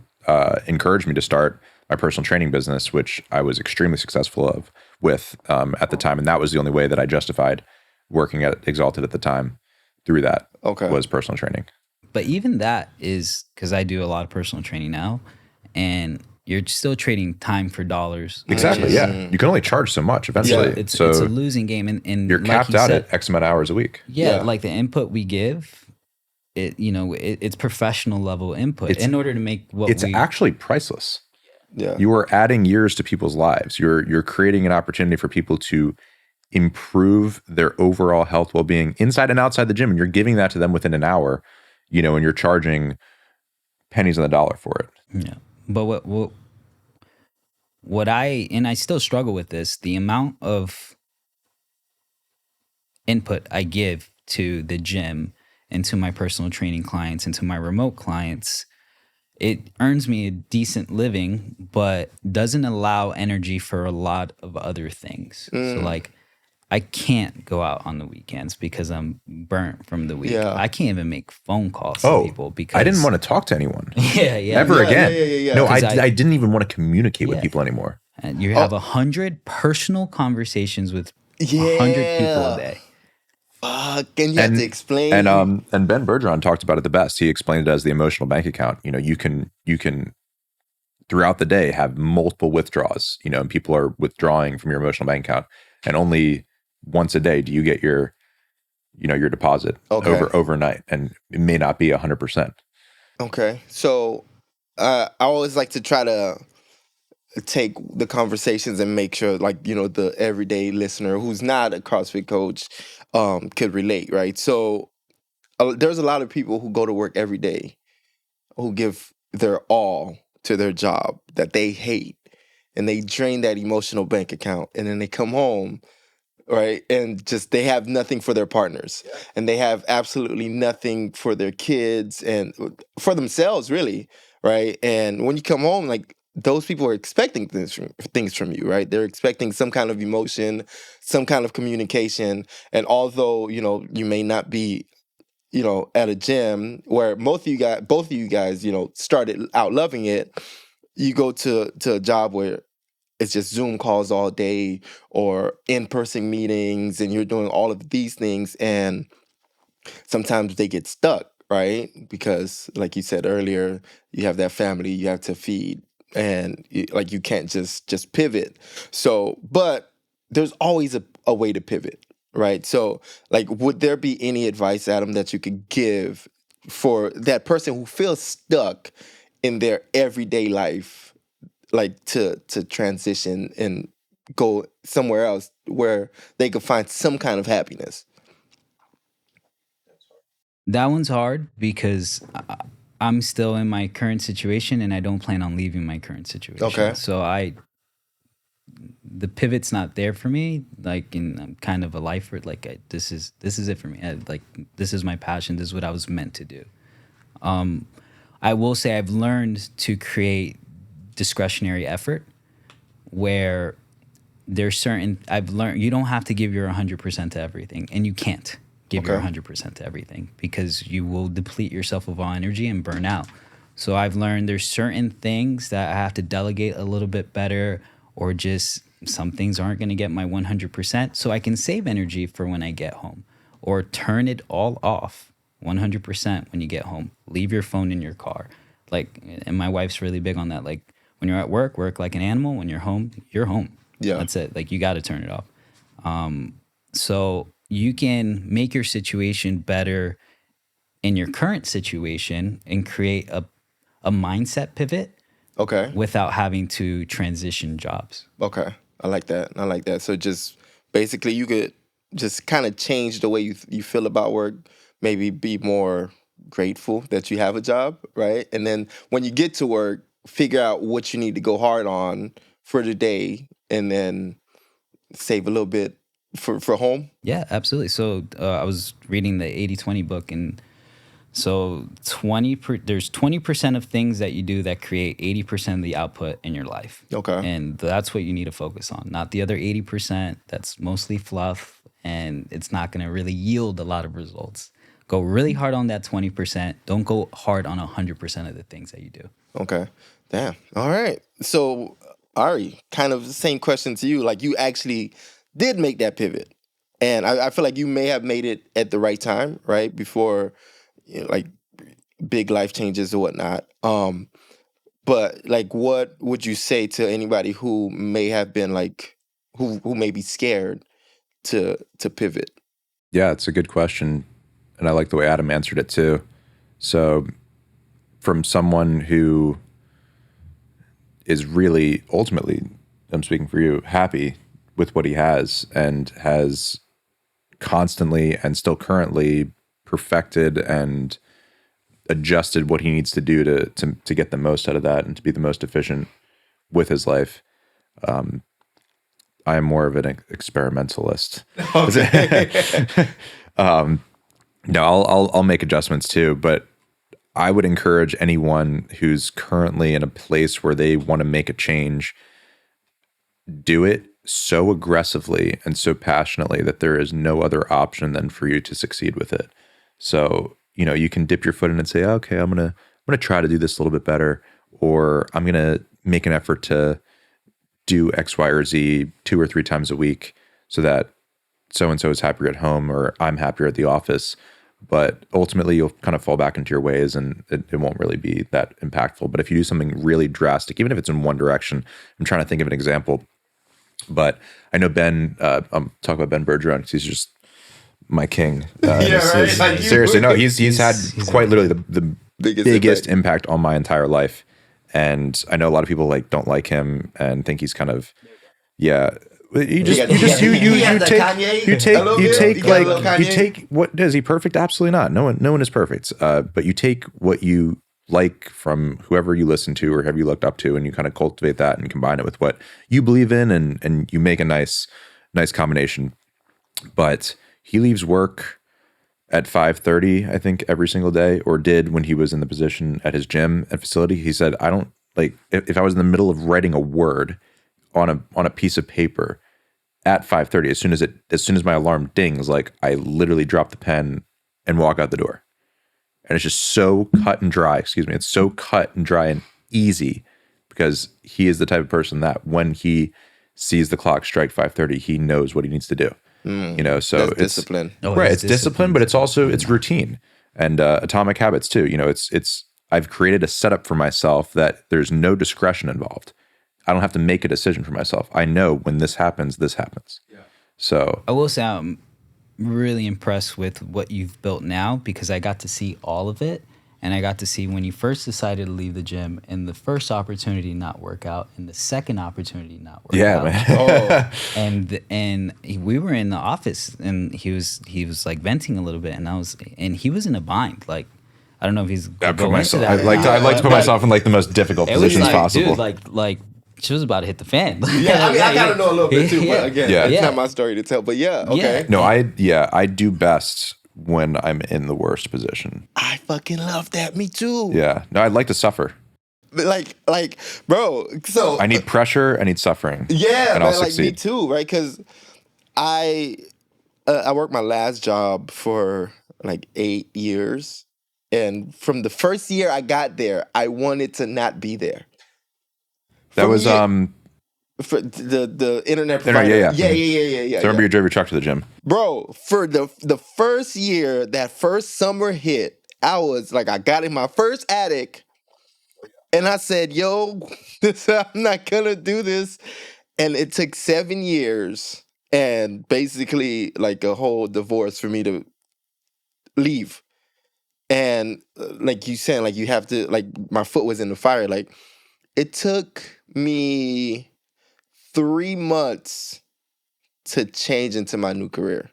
encouraged me to start my personal training business, which I was extremely successful with at the time. And that was the only way that I justified working at Exalted at the time through that Okay. was personal training. But even that is because I do a lot of personal training now, and you're still trading time for dollars. which Exactly. is- Yeah. You can only charge so much eventually. Yeah, It's so a losing game, and you're like capped he out said, at X amount of hours a week. Yeah, Yeah. like the input we give, it's professional level input It's- in order to make what It's we actually priceless. Yeah. You are adding years to people's lives. You're creating an opportunity for people to improve their overall health, well-being inside and outside the gym. And you're giving that to them within an hour, and you're charging pennies on the dollar for it. Yeah. But what I still struggle with this, the amount of input I give to the gym and to my personal training clients and to my remote clients, it earns me a decent living, but doesn't allow energy for a lot of other things. So like I can't go out on the weekends because I'm burnt from the week. Yeah. I can't even make phone calls to Oh, people because I didn't want to talk to anyone yeah. ever Yeah, again. yeah. No, 'Cause I didn't even want to communicate with Yeah. people anymore. And you Oh. have 100 personal conversations with 100 people a Yeah. day. Fuck, and you have to explain. And Ben Bergeron talked about it the best. He explained it as the emotional bank account. You know, you can throughout the day have multiple withdrawals, you know, and people are withdrawing from your emotional bank account, and only once a day do you get your, you know, your deposit overnight, and it may not be 100%. Okay, so I always like to try to take the conversations and make sure, like, you know, the everyday listener who's not a CrossFit coach could relate, right? So there's a lot of people who go to work every day who give their all to their job that they hate, and they drain that emotional bank account, and then they come home, right, and just they have nothing for their partners, and they have absolutely nothing for their kids and for themselves, really, right? And when you come home, like, those people are expecting things from you, right? They're expecting some kind of emotion, some kind of communication, and although, you know, you may not be, you know, at a gym where both of you guys, you know, started out loving it, you go to a job where it's just Zoom calls all day or in-person meetings, and you're doing all of these things, and sometimes they get stuck, right? Because, like you said earlier, you have that family you have to feed, and like, you can't just pivot. So, but there's always a way to pivot, right? So, like, would there be any advice, Adam, that you could give for that person who feels stuck in their everyday life, like, to transition and go somewhere else where they could find some kind of happiness? That one's hard because I'm still in my current situation and I don't plan on leaving my current situation. Okay. So the pivot's not there for me. Like, I'm kind of a lifer. Like, this is it for me. Like, this is my passion. This is what I was meant to do. I will say I've learned to create discretionary effort where I've learned you don't have to give your 100% to everything, and you can't give your 100% to everything because you will deplete yourself of all energy and burn out. So I've learned there's certain things that I have to delegate a little bit better, or just some things aren't going to get my 100%, so I can save energy for when I get home, or turn it all off 100% when you get home. Leave your phone in your car. Like, and my wife's really big on that. Like, when you're at work, work like an animal. When you're home, you're home. Yeah. That's it. Like, you got to turn it off. So you can make your situation better in your current situation and create a mindset pivot Okay. without having to transition jobs. Okay. I like that. So just basically you could just kind of change the way you feel about work, maybe be more grateful that you have a job, right? And then when you get to work, figure out what you need to go hard on for the day, and then save a little bit for home. Yeah, absolutely. So I was reading the 80-20 book, and so there's 20% of things that you do that create 80% of the output in your life. Okay. And that's what you need to focus on, not the other 80% that's mostly fluff, and it's not going to really yield a lot of results. Go really hard on that 20%. Don't go hard on 100% of the things that you do. Okay. Damn. All right. So, Ari, kind of the same question to you. Like, you actually did make that pivot. And I feel like you may have made it at the right time, right? Before, you know, like, big life changes or whatnot. But, like, what would you say to anybody who may have been, like, who may be scared to pivot? Yeah, it's a good question. And I like the way Adam answered it too. So, from someone who is really ultimately, I'm speaking for you, happy with what he has and has constantly and still currently perfected and adjusted what he needs to do to get the most out of that and to be the most efficient with his life. I am more of an experimentalist. No, I'll make adjustments too, but I would encourage anyone who's currently in a place where they want to make a change, do it, so aggressively and so passionately that there is no other option than for you to succeed with it. So, you can dip your foot in and say, okay, I'm gonna try to do this a little bit better, or I'm gonna make an effort to do X, Y, or Z 2 or 3 times a week so that so and so is happier at home or I'm happier at the office. But ultimately, you'll kind of fall back into your ways, and it won't really be that impactful. But if you do something really drastic, even if it's in one direction, I'm trying to think of an example. But I know Ben. I'm talking about Ben Bergeron because he's just my king. Seriously, no, he's had quite literally the biggest impact on my entire life. And I know a lot of people don't like him and think he's kind of You take what is he perfect? Absolutely not. No one is perfect. But you take what you like from whoever you listen to or have you looked up to, and you kind of cultivate that and combine it with what you believe in, and you make a nice combination. But he leaves work at 5:30, I think, every single day, or did when he was in the position at his gym and facility. He said, I don't if I was in the middle of writing a word on a piece of paper at 5:30, as soon as my alarm dings, I literally drop the pen and walk out the door. And it's just so cut and dry. It's so cut and dry and easy because he is the type of person that when he sees the clock strike 5:30, he knows what he needs to do. So it's discipline. Right, it's discipline, but it's also it's routine and atomic habits too. It's I've created a setup for myself that there's no discretion involved. I don't have to make a decision for myself. I know when this happens, this happens. Yeah. So I will say I'm really impressed with what you've built now because I got to see all of it. And I got to see when you first decided to leave the gym and the first opportunity not work out and the second opportunity not work out. Man. And we were in the office and he was venting a little bit and he was in a bind. I don't know if he's I like to put myself in the most difficult positions possible. Dude, she was about to hit the fan. Yeah, I gotta know a little bit too, but again, it's not my story to tell. But okay. No, I do best when I'm in the worst position. I fucking love that. Me too. Yeah. No, I'd like to suffer. Bro. So I need pressure. I need suffering. Yeah, and I'll succeed. Me too, right? Because I worked my last job for 8 years, and from the first year I got there, I wanted to not be there. That was for the internet provider. Yeah. So I remember you drove your truck to the gym. Bro, for the first year, that first summer hit, I was I got in my first attic and I said, yo, I'm not gonna do this. And it took 7 years and basically a whole divorce for me to leave. And you saying, you have to, my foot was in the fire. It took me 3 months to change into my new career.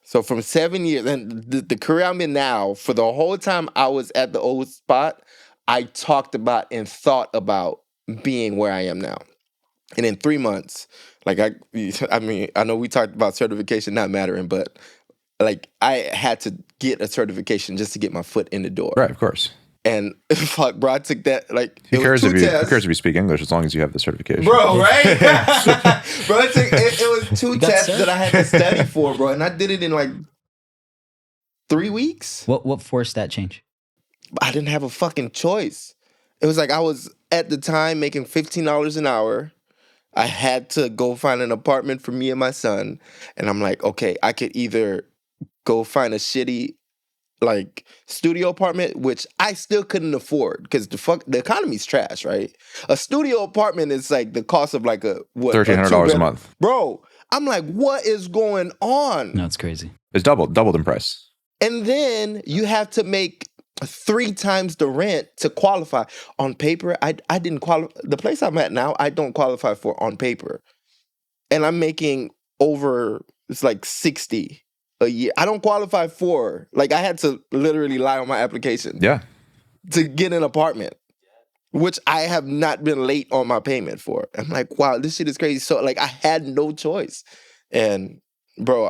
So from 7 years, and the career I'm in now, for the whole time I was at the old spot, I talked about and thought about being where I am now. And in 3 months, I know we talked about certification not mattering, but I had to get a certification just to get my foot in the door. Right, of course. And fuck, bro, I took that Who cares if you speak English as long as you have the certification, bro? Right, bro. It was 2 tests that I had to study for, bro, and I did it in 3 weeks. What forced that change? I didn't have a fucking choice. It was I was at the time making $15 an hour. I had to go find an apartment for me and my son, and I'm okay, I could either go find a shitty studio apartment, which I still couldn't afford because the economy's trash, right? A studio apartment is the cost of $1,300 a month, bro. I'm what is going on? No, it's crazy. It's doubled in price. And then you have to make 3 times the rent to qualify. On paper, I didn't qualify. The place I'm at now, I don't qualify for on paper, and I'm making over 60 a year. I don't qualify for I had to literally lie on my application. Yeah. To get an apartment, which I have not been late on my payment for. I'm wow, this shit is crazy. So I had no choice, and bro,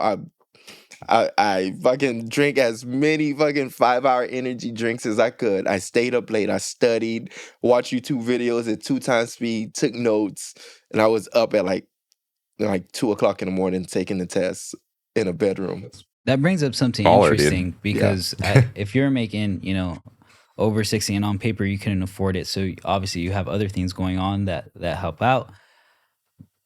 I fucking drink as many fucking 5-hour energy drinks as I could. I stayed up late. I studied, watched YouTube videos at 2 times speed, took notes, and I was up at like 2 o'clock in the morning taking the test in a bedroom. That brings up something Baller, dude. interesting because if you're making, over 60 and on paper you couldn't afford it, so obviously you have other things going on that help out.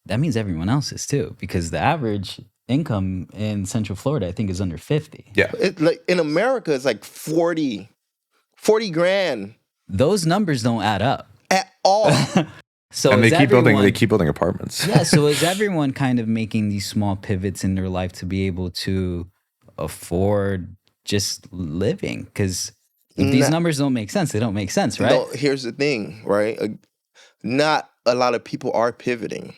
That means everyone else is too, because the average income in Central Florida, I think, is under 50. Yeah. It, like in America, it's like 40 grand Those numbers don't add up. at all. So And is they keep everyone, building apartments. yeah, so is everyone kind of making these small pivots in their life to be able to afford just living? Because if these Nah. numbers don't make sense, they don't make sense, right? No, here's the thing, right? Not a lot of people are pivoting.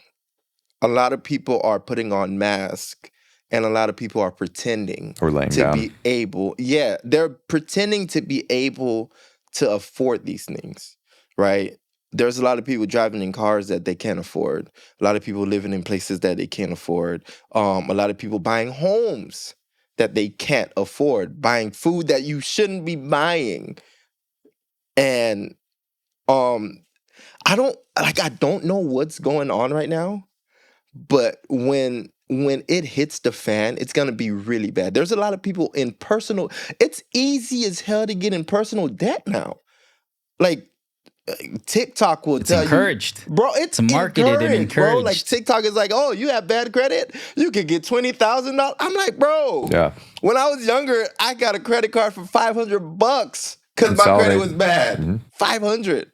A lot of people are putting on masks, and a lot of people are pretending Or laying to down. be able. Yeah, they're pretending to be able to afford these things, right? There's a lot of people driving in cars that they can't afford. A lot of people living in places that they can't afford. A lot of people buying homes that they can't afford, buying food that you shouldn't be buying. And I don't know what's going on right now, but when it hits the fan, it's gonna be really bad. There's a lot of people in personal. It's easy as hell to get in personal debt now. Like TikTok will It's tell encouraged. you, bro. It's marketed and encouraged, bro. Like encouraged. TikTok is like, oh, you have bad credit, you could get $20,000. I'm like, bro. Yeah. When I was younger, I got a credit card for $500 because my credit Consolidate. was bad. Mhm. 500.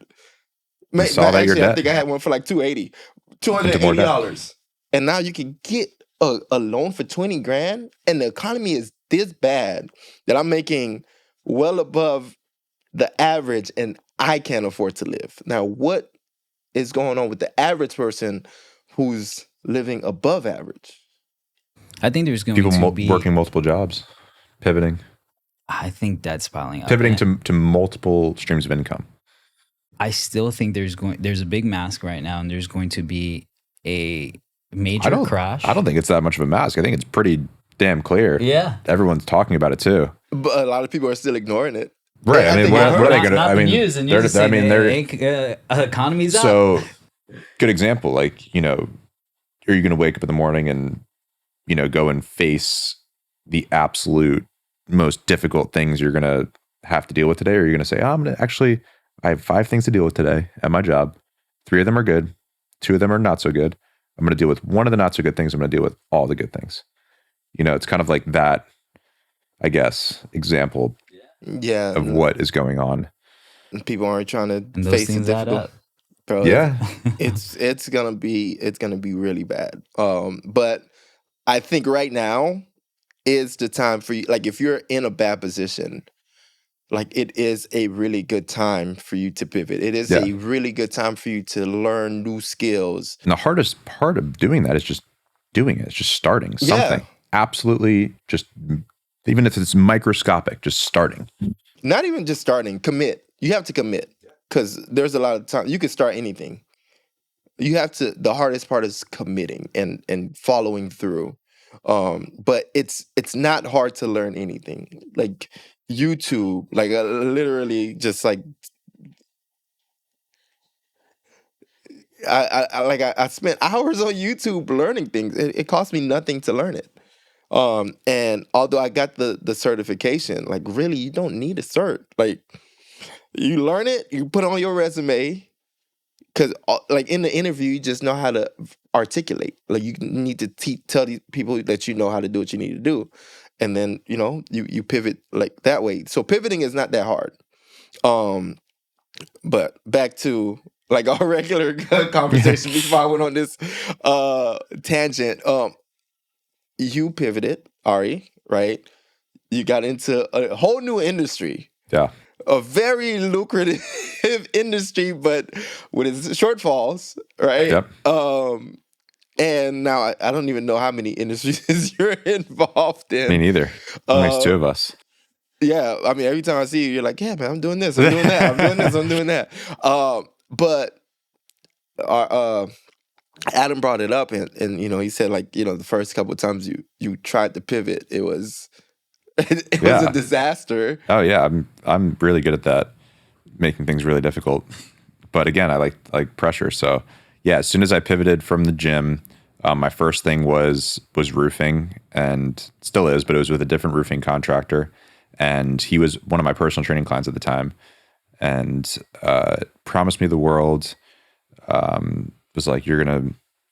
Consolidate your Actually, I debt. think I had one for like 280, Into more debt. $280. And now you can get a loan for 20 grand, and the economy is this bad that I'm making well above the average, and I can't afford to live. Now, what is going on with the average person who's living above average? I think there's going People to be working multiple jobs, pivoting I think that's piling up. pivoting And to multiple streams of income. I still think there's a big mask right now, and there's going to be a major crash. I don't think it's that much of a mask. I think it's pretty damn clear. Yeah. Everyone's talking about it too. But a lot of people are still ignoring it. Right. I mean, what are they going to? Not I the mean, news, and they're. I mean, they're. economy's up. So, good example. Like, are you going to wake up in the morning and, go and face the absolute most difficult things you're going to have to deal with today? Or are you going to say, oh, I have 5 things to deal with today at my job. 3 of them are good. 2 of them are not so good. I'm going to deal with one of the not so good things. I'm going to deal with all the good things. It's kind of like that, I guess, example Yeah. of what is going on. People aren't trying to And those face the things add difficult. up. Bro, Yeah. it's gonna be really bad. But I think right now is the time for you. Like, if you're in a bad position, like, it is a really good time for you to pivot. It is Yeah. a really good time for you to learn new skills. And the hardest part of doing that is just doing it. It's just starting something. Yeah. Absolutely, just even if it's microscopic, just starting. Not even just starting, commit. You have to commit, because there's a lot of time. You can start anything. You have to. The hardest part is committing and following through. But it's not hard to learn anything. Like YouTube, like literally just like I spent hours on YouTube learning things. It cost me nothing to learn it. And although I got the certification, like, really, you don't need a cert. Like, you learn it, you put it on your resume, because like in the interview, you just know how to articulate. Like, you need to tell these people that you know how to do what you need to do, and then you pivot like that way. So pivoting is not that hard. But back to like our regular conversation before I went on this tangent. You pivoted, Ari, right? You got into a whole new industry. Yeah. A very lucrative industry, but with its shortfalls, right? Yep. And now I don't even know how many industries you're involved in. Me neither. Makes 2 of us. Yeah, I mean, every time I see you, you're like, yeah, man, I'm doing this, I'm doing that, I'm doing this, I'm doing that. But Adam brought it up, and he said, like, the first couple of times you tried to pivot, it was it was a Yeah. disaster. Oh yeah, I'm really good at that, making things really difficult. But again, I like pressure. So yeah, as soon as I pivoted from the gym, my first thing was roofing, and still is, but it was with a different roofing contractor, and he was one of my personal training clients at the time, and promised me the world. Was like, you're gonna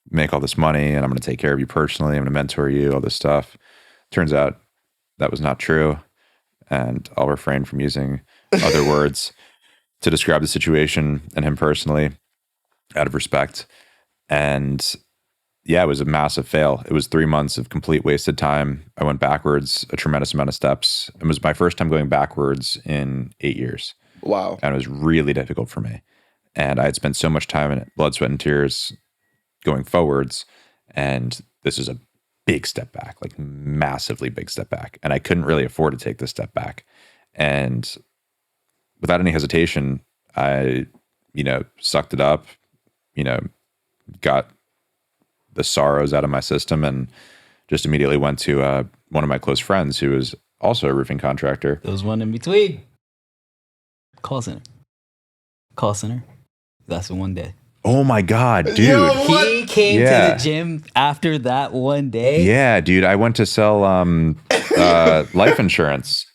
make all this money, and I'm gonna take care of you personally. I'm gonna mentor you, all this stuff. Turns out that was not true, and I'll refrain from using other words to describe the situation and him personally, out of respect. And yeah, it was a massive fail. It was 3 months of complete wasted time. I went backwards a tremendous amount of steps. It was my first time going backwards in 8 years. Wow. And it was really difficult for me. And I had spent so much time in it, blood, sweat, and tears going forwards. And this is a big step back, like massively big step back. And I couldn't really afford to take this step back. And without any hesitation, I, sucked it up, got the sorrows out of my system, and just immediately went to one of my close friends who was also a roofing contractor. There was one in between. Call center. Call center. That's the one day. Oh my God, dude. Yo, He came Yeah. to the gym after that one day. Yeah, dude. I went to sell life insurance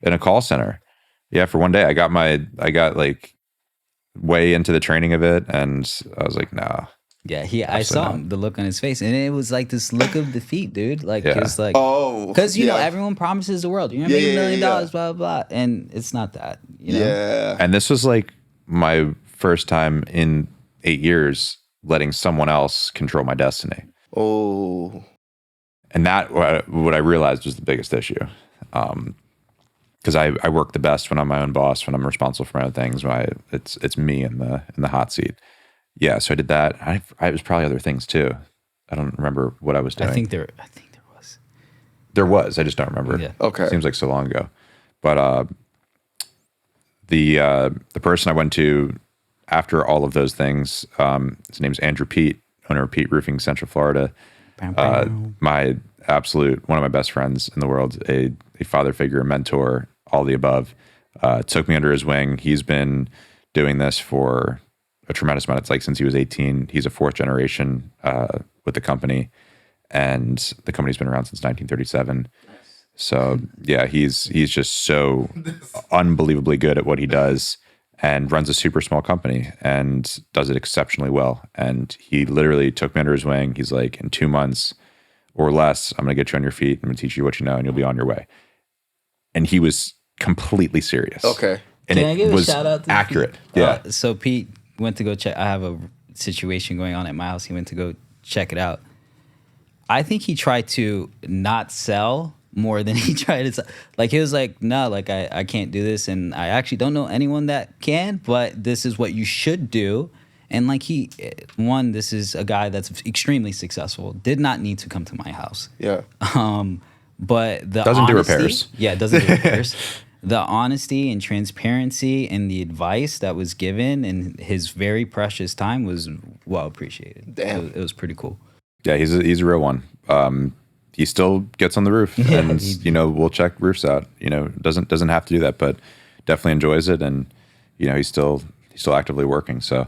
in a call center. Yeah, for one day. I got like way into the training of it, and I was like, nah. Yeah, I Absolutely saw not. him, the look on his face, and it was like this look of defeat, dude. Like, Yeah. it's like, Oh, because you know yeah. everyone promises the world. You're gonna Yeah, make $1 yeah, million, yeah. blah blah, and it's not that. You know? Yeah. And this was like my first time in 8 years letting someone else control my destiny. Oh. And that, what I realized, was the biggest issue. Because I work the best when I'm my own boss, when I'm responsible for my own things. When it's me in the hot seat. Yeah, so I did that. I was probably other things too. I don't remember what I was doing. I think there was. There was. I just don't remember. Yeah. Okay. Seems like so long ago. But the person I went to after all of those things, his name's Andrew Pete, owner of Pete Roofing, Central Florida. My absolute, one of my best friends in the world, a father figure, a mentor, all the above, took me under his wing. He's been doing this for a tremendous amount. It's like since he was 18. He's a fourth generation with the company, and the company's been around since 1937. So yeah, he's just so unbelievably good at what he does, and runs a super small company and does it exceptionally well. And he literally took me under his wing. He's like, in 2 months or less, I'm going to get you on your feet. I'm going to teach you what you know, and you'll be on your way. And he was completely serious. Okay. And Can I give it was a shout out to accurate. Pete? Yeah. So Pete went to go check. I have a situation going on at my house. He went to go check it out. I think he tried to not sell more than he tried to sell. Like, he was like, no, like, I can't do this, and I actually don't know anyone that can, but this is what you should do. And like, this is a guy that's extremely successful, did not need to come to my house. Yeah. But the Doesn't do honesty- repairs. Yeah, it doesn't do repairs. The honesty and transparency and the advice that was given in his very precious time was well appreciated. Damn. It was pretty cool. Yeah, he's a real one. He still gets on the roof, Yeah, and we'll check roofs out. Doesn't have to do that, but definitely enjoys it, and he's still actively working. So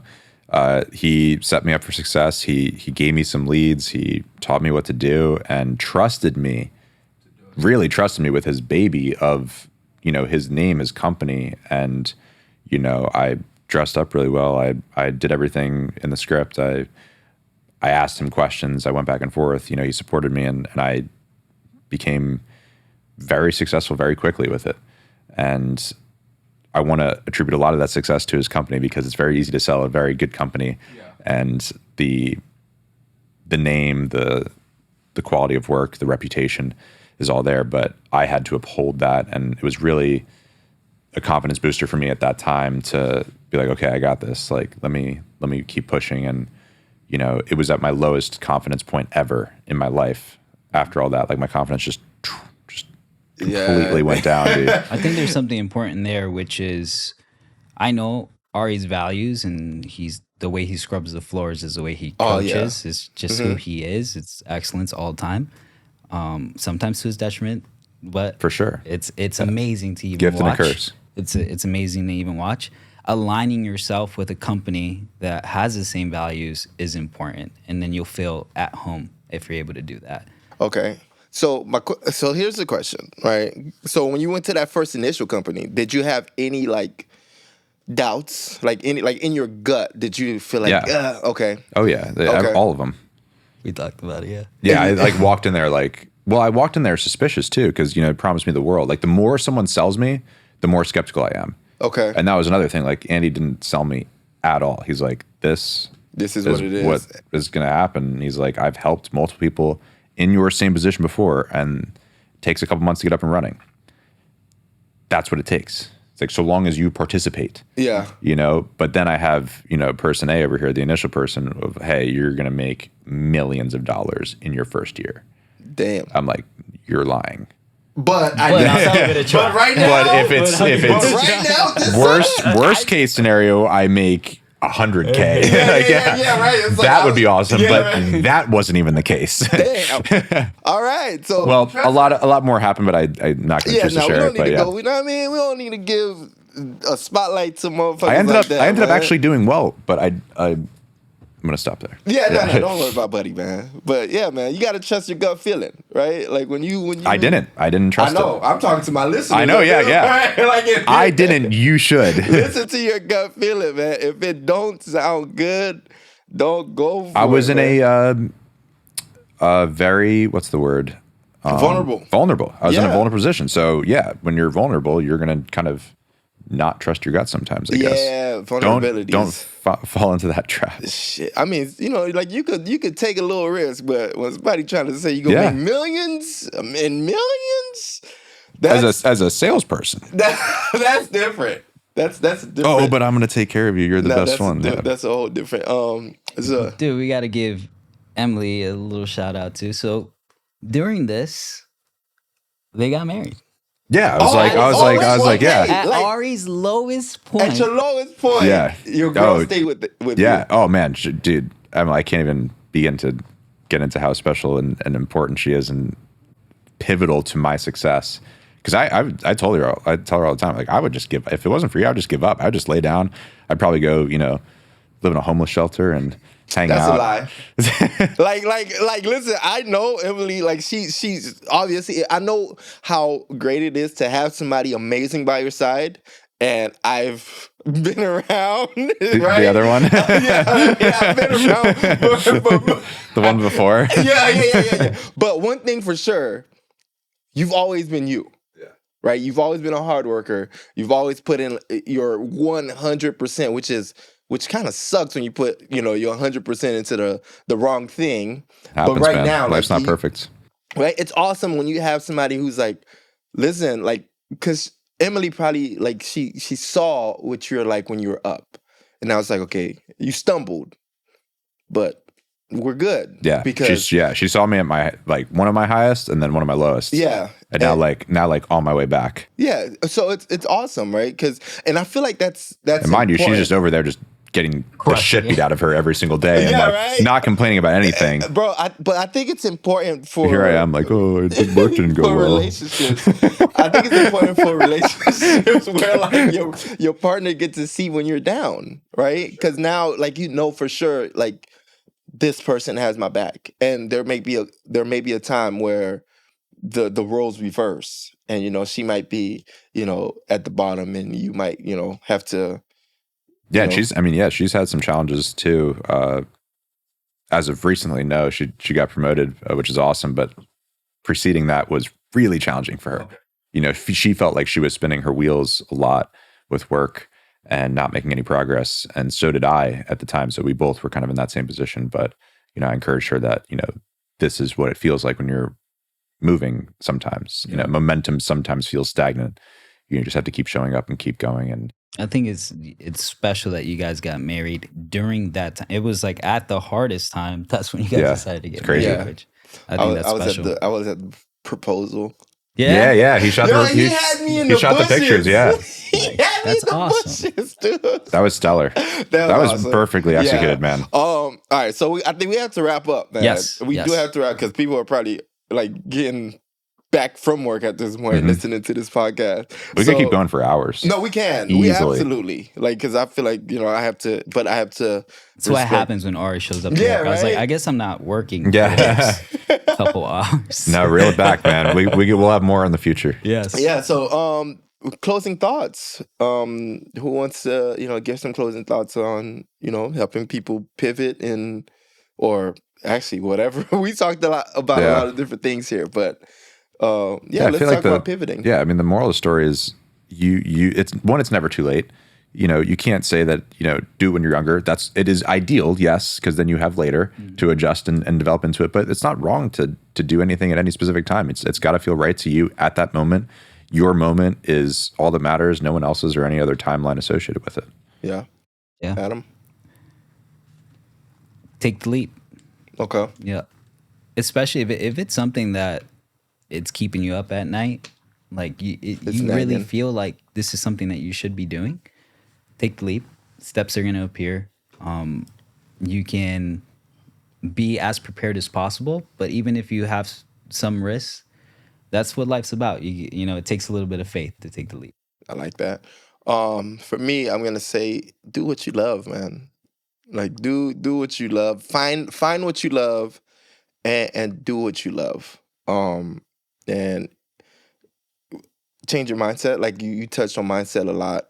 he set me up for success. He gave me some leads. He taught me what to do, and really trusted me with his baby of his name, his company, and I dressed up really well. I did everything in the script. I asked him questions. I went back and forth. He supported me, and I became very successful very quickly with it. And I want to attribute a lot of that success to his company, because it's very easy to sell a very good company. Yeah. And the name, the quality of work, the reputation is all there. But I had to uphold that, and it was really a confidence booster for me at that time to be like, okay, I got this. Like, let me keep pushing. And it was at my lowest confidence point ever in my life. After all that, like, my confidence just completely went down, dude. I think there's something important there, which is, I know Ari's values, and he's the way he scrubs the floors is the way he Oh, yeah. coaches. It's just who he is. It's excellence all the time. Sometimes to his detriment, but For sure. it's amazing to even Gift and a watch. curse. It's amazing to even watch. Aligning yourself with a company that has the same values is important, and then you'll feel at home if you're able to do that. Okay. So so here's the question, right? So when you went to that first initial company, did you have any like doubts, like any like in your gut? Did you feel like, Yeah. okay, Oh yeah, Okay. all of them. We talked about it, yeah. Yeah, I like walked in there like, well, I walked in there suspicious too because it promised me the world. Like the more someone sells me, the more skeptical I am. okay, And that was another thing. Like Andy didn't sell me at all. He's like, this this is what it is. what is going to happen. He's like, I've helped multiple people in your same position before, and it takes a couple months to get up and running. That's what it takes. It's like so long as you participate. Yeah. But then I have person A over here, the initial person of, hey, you're going to make millions of dollars in your first year. Damn. I'm like, you're lying. But I But know. I'll give it a try. But right now, But if it's right now, this worst case scenario, I make $100K. yeah, right. It's like, That would be awesome, yeah, but right. that wasn't even the case. Damn. All right. So Well, a lot more happened, but I'm not going to yeah, choose to no, we share don't it. need But to yeah, go. You know what I mean? We don't need to give a spotlight to motherfuckers I ended like up that, I ended up man. actually doing well, but I'm going to stop there. Yeah, no, don't worry about buddy, man. But yeah, man, you gotta trust your gut feeling, right? Like when you I didn't trust I know. it. I'm talking to my listeners. I know, yeah. Right? Like if I didn't. You should. listen to your gut feeling, man. If it don't sound good, don't go for it. I was in man. a very, what's the word? Vulnerable. Vulnerable. I was in a Yeah. vulnerable position. So yeah, when you're vulnerable, you're gonna kind of not trust your gut sometimes. I guess. Yeah, vulnerabilities. Don't fall into that trap. Shit. I mean, like you could take a little risk, but when somebody trying to say you gonna Yeah. make millions and millions, that's As a salesperson. that's different. That's different. Oh, but I'm gonna take care of you. You're the No, best that's one. Yeah. That's a whole different. So Dude, we got to give Emily a little shout out too. So during this, they got married. Yeah, I was like, yeah. At Like- Ari's lowest point. at your lowest point, Yeah. your girl Oh, stay with Yeah. you. Oh man, dude, I can't even begin to get into how special and important she is and pivotal to my success. Because I tell her all the time, like I would just give, if it wasn't for you, I would just give up. I would just lay down. I'd probably go, live in a homeless shelter and hang That's out. a lie. like, listen, I know Emily, like she's obviously, I know how great it is to have somebody amazing by your side. And I've been around, right? The other one? yeah, I've been around. The one before? yeah. But one thing for sure, you've always been you. Right? You've always been a hard worker. You've always put in your 100%, which kind of sucks when you put, your 100% into the wrong thing. Happens, but right man. now, Life's like, not perfect. Right? It's awesome when you have somebody who's like, listen, like, because Emily probably, like, she saw what you're like when you were up. And I was like, okay, you stumbled, but we're good. Yeah. Because she saw me at my, like, one of my highest and then one of my lowest. yeah. And now on my way back. Yeah, so it's awesome, right? And I feel like that's And mind you, she's important. just over there just getting the Crushing shit beat it. out of her every single day and Yeah, like right? not complaining about anything. Bro, but I think it's important for Here I am, like, oh, it work didn't go for well. relationships. I think it's important for relationships where like your partner gets to see when you're down, right? Because now, like for sure, like this person has my back, and there may be a time where the roles reverse, and she might be at the bottom, and you might have to. Yeah, she's had some challenges too. As of recently, no, she got promoted, which is awesome. But preceding that was really challenging for her. Okay. She felt like she was spinning her wheels a lot with work and not making any progress. And so did I at the time. So we both were kind of in that same position. But, I encouraged her that, this is what it feels like when you're moving sometimes. Momentum sometimes feels stagnant. You just have to keep showing up and keep going. And I think it's special that you guys got married during that time. It was like at the hardest time. That's when you guys Yeah, decided to get it's crazy. married. Yeah. Which I think that's special. I was at the proposal. yeah, he shot Yo, the he had me in he the shot the bushes. pictures. Yeah, He had That's the awesome. bushes, dude. That was stellar. That was awesome. perfectly executed, man. All right, so I think we have to wrap up, man. Yes, We do yes. have to wrap because people are probably like getting back from work at this point, listening to this podcast. We could keep going for hours. No, we can. We Easily. absolutely because I feel like I have to, but I have to. That's what happens when Ari shows up. To Yeah, work. I was like, right? I guess I'm not working. Yeah. For the next couple hours. No, reel it back, man. We'll have more in the future. Yes. Yeah. So, closing thoughts. Who wants to give some closing thoughts on helping people pivot or actually whatever we talked a lot about a lot of different things here, but let's talk about pivoting. Yeah, I mean, the moral of the story is it's never too late. You can't say that, do it when you're younger. It is ideal, yes, because then you have later to adjust and develop into it. But it's not wrong to do anything at any specific time. It's got to feel right to you at that moment. Your moment is all that matters. No one else's or any other timeline associated with it. Yeah. Adam? Take the leap. Okay. Yeah. Especially if it's something that it's keeping you up at night, like you really feel like this is something that you should be doing. Take the leap. Steps are going to appear. You can be as prepared as possible, but even if you have some risks, that's what life's about. It takes a little bit of faith to take the leap. I like that. For me, I'm gonna say, do what you love, man. Like do what you love. Find what you love, and do what you love. And change your mindset. Like you touched on mindset a lot.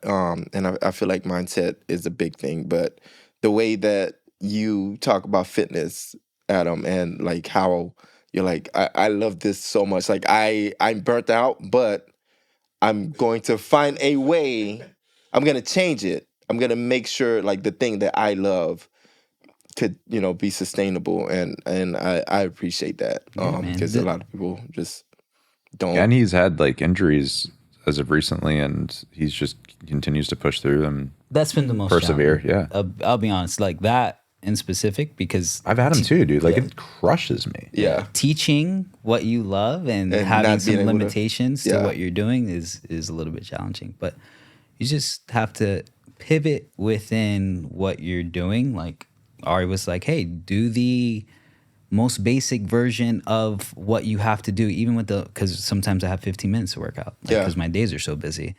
And I feel like mindset is a big thing. But the way that you talk about fitness, Adam, and like how you're like, I love this so much. Like I'm burnt out, but I'm going to find a way. I'm going to change it. I'm going to make sure like the thing that I love could, be sustainable. And I appreciate that. Because a lot of people just don't. And he's had like injuries as of recently, and he's just continues to push through them. That's been the most persevere. Yeah. I'll be honest, like that in specific, because I've had him too, dude. Like it crushes me. Yeah. Teaching what you love and having some limitations to what you're doing is a little bit challenging. But you just have to pivot within what you're doing. Like Ari was like, hey, do the most basic version of what you have to do, even with because sometimes I have 15 minutes to work out because my days are so busy.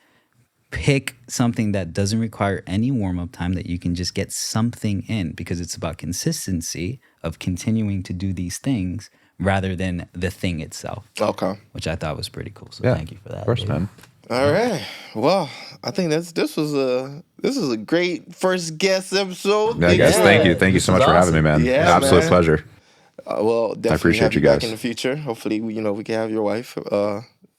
Pick something that doesn't require any warm-up time, that you can just get something in, because it's about consistency of continuing to do these things rather than the thing itself. Okay. Which I thought was pretty cool. So thank you for that. Of course, man. All right. Well, I think this was a great first guest episode. Yeah, guys, thank you. Thank you so much for having me, man. Yeah, absolute man. pleasure. Well, definitely I appreciate have you back guys. in the future. Hopefully, we can have your wife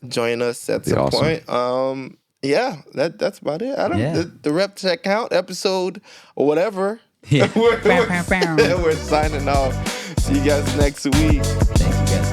join us at Be some awesome. point. Yeah, that's about it. Adam, Yeah. the rep check count episode or whatever. Yeah. We're signing off. See you guys next week. Thank you guys.